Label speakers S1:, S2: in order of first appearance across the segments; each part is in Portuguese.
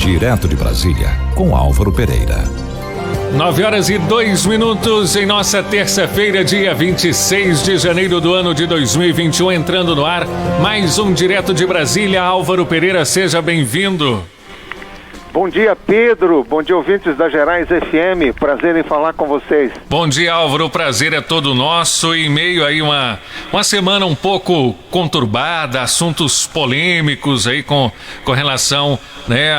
S1: Direto de Brasília, com Álvaro Pereira.
S2: 9h02 em nossa terça-feira, dia 26 de janeiro do ano de 2021, entrando no ar mais um Direto de Brasília. Álvaro Pereira, seja bem-vindo.
S3: Bom dia, Pedro. Bom dia, ouvintes da Gerais FM. Prazer em falar com vocês.
S2: Bom dia, Álvaro. O prazer é todo nosso. Em meio aí uma semana um pouco conturbada, assuntos polêmicos aí com relação, né,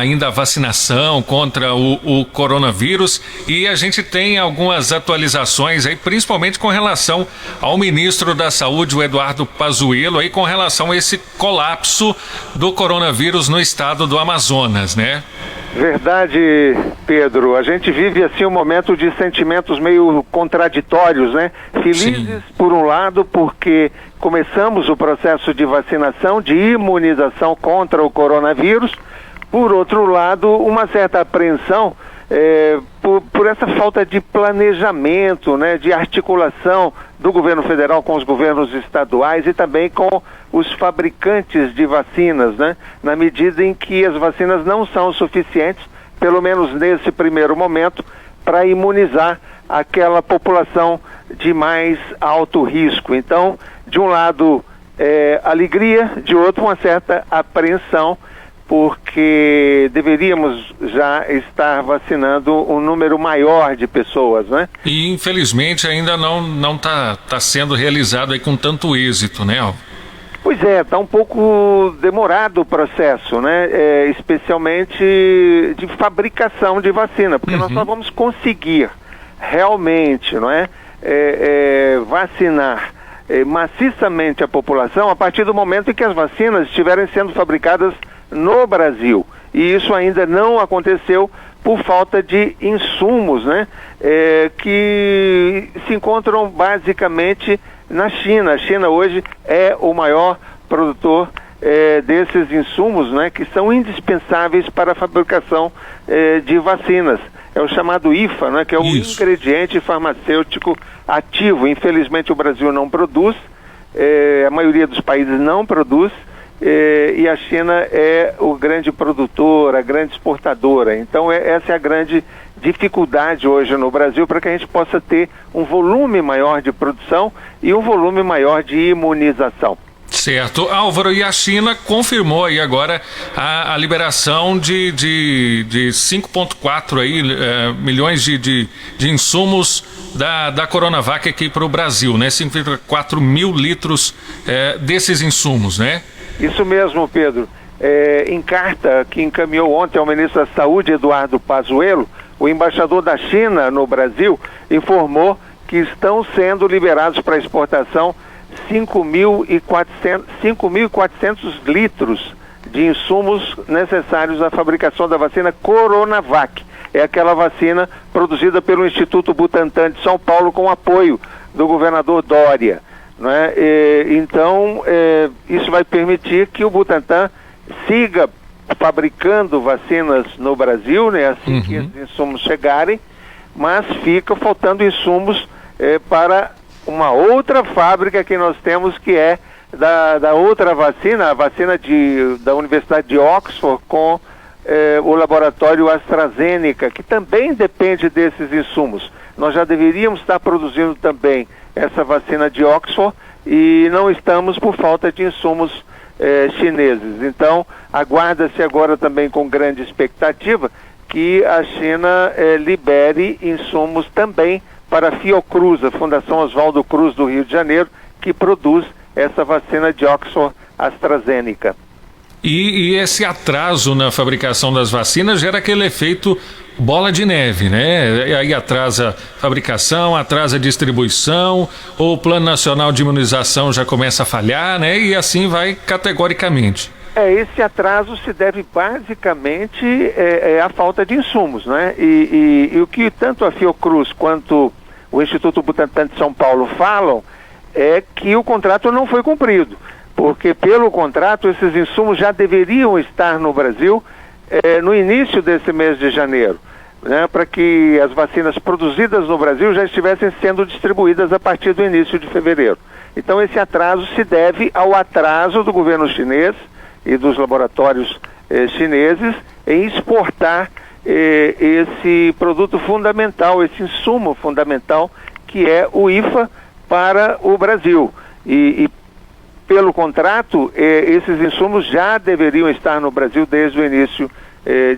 S2: ainda a vacinação contra o coronavírus, e a gente tem algumas atualizações aí, principalmente com relação ao ministro da Saúde, o Eduardo Pazuello, aí com relação a esse colapso do coronavírus no estado do Amazonas, né?
S3: Verdade, Pedro. A gente vive assim um momento de sentimentos meio contraditórios, né? Felizes, sim, por um lado, porque começamos o processo de vacinação, de imunização contra o coronavírus. Por outro lado, uma certa apreensão por essa falta de planejamento, né, de articulação do governo federal com os governos estaduais e também com os fabricantes de vacinas, né, na medida em que as vacinas não são suficientes, pelo menos nesse primeiro momento, para imunizar aquela população de mais alto risco. Então, de um lado, alegria, de outro, uma certa apreensão, porque deveríamos já estar vacinando um número maior de pessoas, né?
S2: E infelizmente ainda não tá sendo realizado aí com tanto êxito, né, Alvo?
S3: Pois é, está um pouco demorado o processo, né? Especialmente de fabricação de vacina, porque nós só vamos conseguir realmente, não é, vacinar maciçamente a população a partir do momento em que as vacinas estiverem sendo fabricadas no Brasil, e isso ainda não aconteceu por falta de insumos, né, que se encontram basicamente na China. A China hoje é o maior produtor desses insumos, né, que são indispensáveis para a fabricação de vacinas. É o chamado IFA, né, que é o ingrediente farmacêutico ativo. Infelizmente o Brasil não produz, a maioria dos países não produz, e a China é o grande produtor, a grande exportadora. Então essa é a grande dificuldade hoje no Brasil, para que a gente possa ter um volume maior de produção e um volume maior de imunização.
S2: Certo. Álvaro, e a China confirmou aí agora a liberação de 5,4 aí, milhões de insumos da Coronavac aqui para o Brasil, né? 5,4 mil litros desses insumos, né?
S3: Isso mesmo, Pedro. Em carta que encaminhou ontem ao ministro da Saúde, Eduardo Pazuello, o embaixador da China no Brasil informou que estão sendo liberados para exportação 5.400 litros de insumos necessários à fabricação da vacina Coronavac. É aquela vacina produzida pelo Instituto Butantan de São Paulo com apoio do governador Dória. Né? Então, isso vai permitir que o Butantan siga fabricando vacinas no Brasil, né, assim que os insumos chegarem, mas fica faltando insumos para uma outra fábrica que nós temos, que é da outra vacina, a vacina da Universidade de Oxford com o laboratório AstraZeneca, que também depende desses insumos. Nós já deveríamos estar produzindo também essa vacina de Oxford e não estamos por falta de insumos chineses. Então, aguarda-se agora também com grande expectativa que a China libere insumos também para a Fiocruz, a Fundação Oswaldo Cruz do Rio de Janeiro, que produz essa vacina de Oxford AstraZeneca.
S2: E esse atraso na fabricação das vacinas gera aquele efeito bola de neve, né? Aí atrasa a fabricação, atrasa a distribuição, ou o Plano Nacional de Imunização já começa a falhar, né? E assim vai categoricamente.
S3: Esse atraso se deve basicamente à falta de insumos, né? E o que tanto a Fiocruz quanto o Instituto Butantan de São Paulo falam é que o contrato não foi cumprido, porque pelo contrato esses insumos já deveriam estar no Brasil no início desse mês de janeiro, né, para que as vacinas produzidas no Brasil já estivessem sendo distribuídas a partir do início de fevereiro. Então esse atraso se deve ao atraso do governo chinês e dos laboratórios chineses em exportar esse produto fundamental, esse insumo fundamental que é o IFA para o Brasil. E pelo contrato, esses insumos já deveriam estar no Brasil desde o início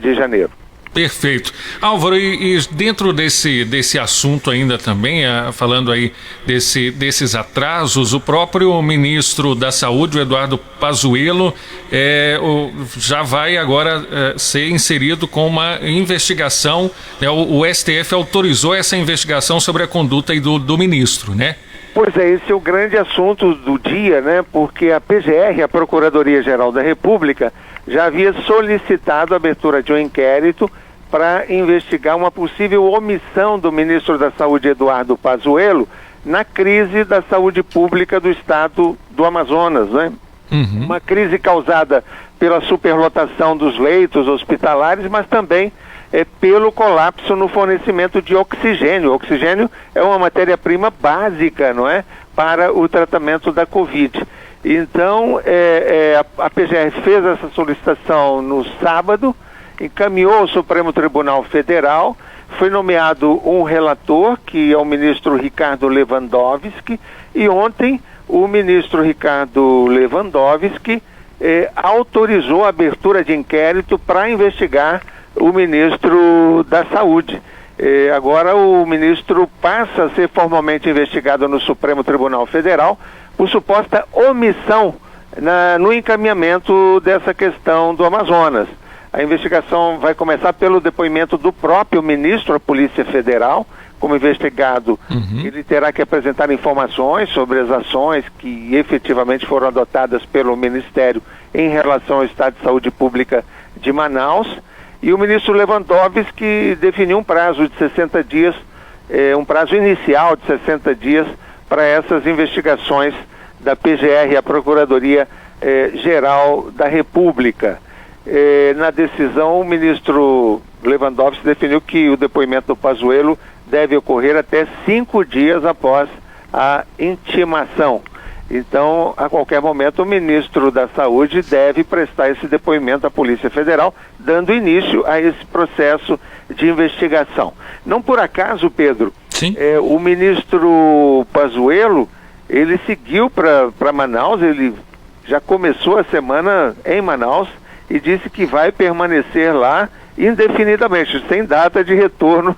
S3: de janeiro.
S2: Perfeito. Álvaro, e dentro desse assunto ainda também, falando aí desses atrasos, o próprio ministro da Saúde, o Eduardo Pazuello, já vai agora ser inserido com uma investigação, né? O STF autorizou essa investigação sobre a conduta aí do ministro, né?
S3: Pois é, esse é o grande assunto do dia, né? Porque a PGR, a Procuradoria-Geral da República, já havia solicitado a abertura de um inquérito para investigar uma possível omissão do ministro da Saúde, Eduardo Pazuello, na crise da saúde pública do estado do Amazonas, né? Uhum. Uma crise causada pela superlotação dos leitos hospitalares, mas também pelo colapso no fornecimento de oxigênio. O oxigênio é uma matéria-prima básica, não é? Para o tratamento da Covid. Então, a PGR fez essa solicitação no sábado, encaminhou ao Supremo Tribunal Federal, foi nomeado um relator, que é o ministro Ricardo Lewandowski, e ontem o ministro Ricardo Lewandowski autorizou a abertura de inquérito para investigar o ministro da Saúde. Agora o ministro passa a ser formalmente investigado no Supremo Tribunal Federal por suposta omissão no encaminhamento dessa questão do Amazonas. A investigação vai começar pelo depoimento do próprio ministro da Polícia Federal. Como investigado, ele terá que apresentar informações sobre as ações que efetivamente foram adotadas pelo Ministério em relação ao estado de saúde pública de Manaus. E o ministro Lewandowski definiu um prazo de 60 dias, um prazo inicial de 60 dias para essas investigações da PGR, a Procuradoria-Geral da República. Na decisão, o ministro Lewandowski definiu que o depoimento do Pazuello deve ocorrer até 5 dias após a intimação. Então, a qualquer momento, o ministro da Saúde deve prestar esse depoimento à Polícia Federal, dando início a esse processo de investigação. Não por acaso, Pedro, o ministro Pazuello, ele seguiu para Manaus, ele já começou a semana em Manaus e disse que vai permanecer lá indefinidamente, sem data de retorno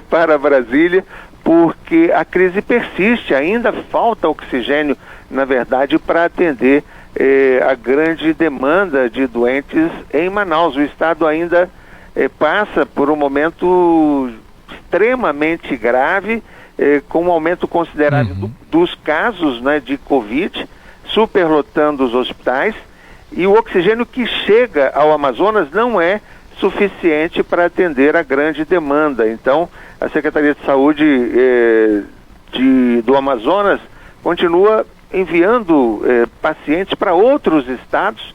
S3: para Brasília, porque a crise persiste, ainda falta oxigênio, na verdade, para atender a grande demanda de doentes em Manaus. O estado ainda passa por um momento extremamente grave, com um aumento considerável dos casos, né, de Covid, superlotando os hospitais, e o oxigênio que chega ao Amazonas não é suficiente para atender a grande demanda. Então, a Secretaria de Saúde do Amazonas continua enviando pacientes para outros estados,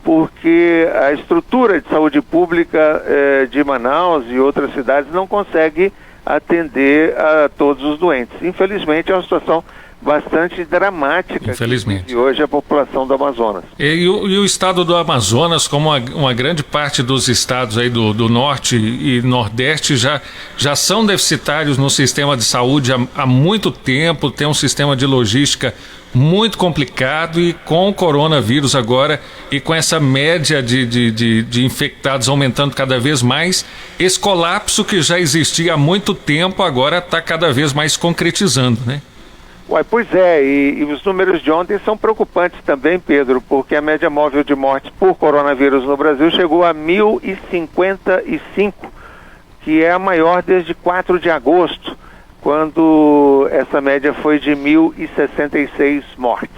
S3: porque a estrutura de saúde pública de Manaus e outras cidades não consegue atender a todos os doentes. Infelizmente, é uma situação bastante dramática,
S2: infelizmente,
S3: e hoje a população do Amazonas.
S2: E o estado do Amazonas, como uma grande parte dos estados aí do norte e nordeste, já são deficitários no sistema de saúde há muito tempo, tem um sistema de logística muito complicado, e com o coronavírus agora e com essa média de infectados aumentando cada vez mais, esse colapso que já existia há muito tempo agora está cada vez mais concretizando, né?
S3: Pois é, e os números de ontem são preocupantes também, Pedro, porque a média móvel de mortes por coronavírus no Brasil chegou a 1.055, que é a maior desde 4 de agosto, quando essa média foi de 1.066 mortes.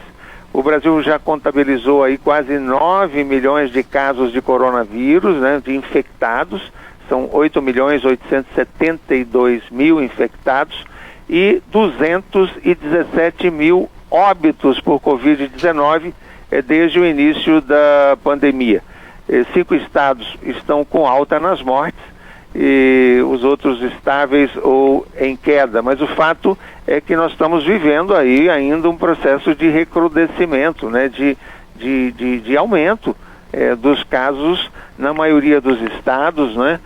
S3: O Brasil já contabilizou aí quase 9 milhões de casos de coronavírus, né, de infectados, são 8.872.000 infectados, e 217 mil óbitos por Covid-19 desde o início da pandemia. 5 estados estão com alta nas mortes e os outros estáveis ou em queda, mas o fato é que nós estamos vivendo aí ainda um processo de recrudescimento, né, de aumento dos casos na maioria dos estados, né?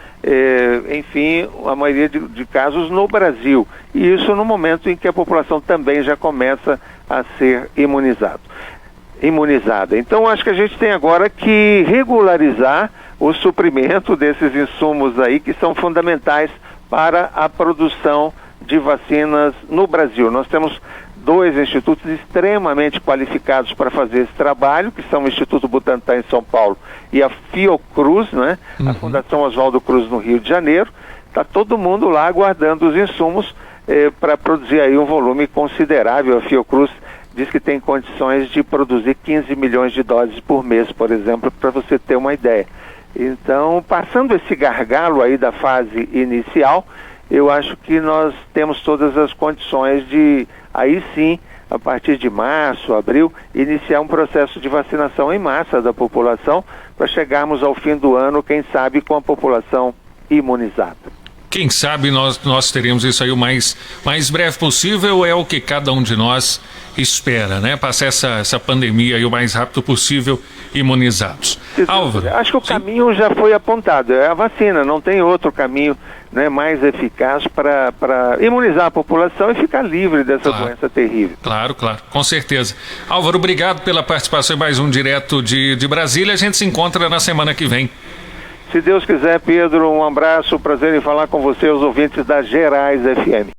S3: Enfim, a maioria de casos no Brasil. E isso no momento em que a população também já começa a ser imunizada. Então, acho que a gente tem agora que regularizar o suprimento desses insumos aí que são fundamentais para a produção de vacinas no Brasil. Nós temos 2 institutos extremamente qualificados para fazer esse trabalho, que são o Instituto Butantan em São Paulo e a Fiocruz, né? A Fundação Oswaldo Cruz no Rio de Janeiro. Está todo mundo lá aguardando os insumos para produzir aí um volume considerável. A Fiocruz diz que tem condições de produzir 15 milhões de doses por mês, por exemplo, para você ter uma ideia. Então, passando esse gargalo aí da fase inicial, eu acho que nós temos todas as condições de, aí sim, a partir de março, abril, iniciar um processo de vacinação em massa da população para chegarmos ao fim do ano, quem sabe, com a população imunizada.
S2: Quem sabe nós teremos isso aí o mais breve possível, é o que cada um de nós espera, né? Passar essa pandemia aí o mais rápido possível, imunizados. Álvaro.
S3: Acho que o caminho já foi apontado, é a vacina, não tem outro caminho, né, mais eficaz para imunizar a população e ficar livre dessa doença terrível.
S2: Claro, com certeza. Álvaro, obrigado pela participação em mais um Direto de Brasília. A gente se encontra na semana que vem.
S3: Se Deus quiser, Pedro, um abraço, prazer em falar com você, os ouvintes da Gerais FM.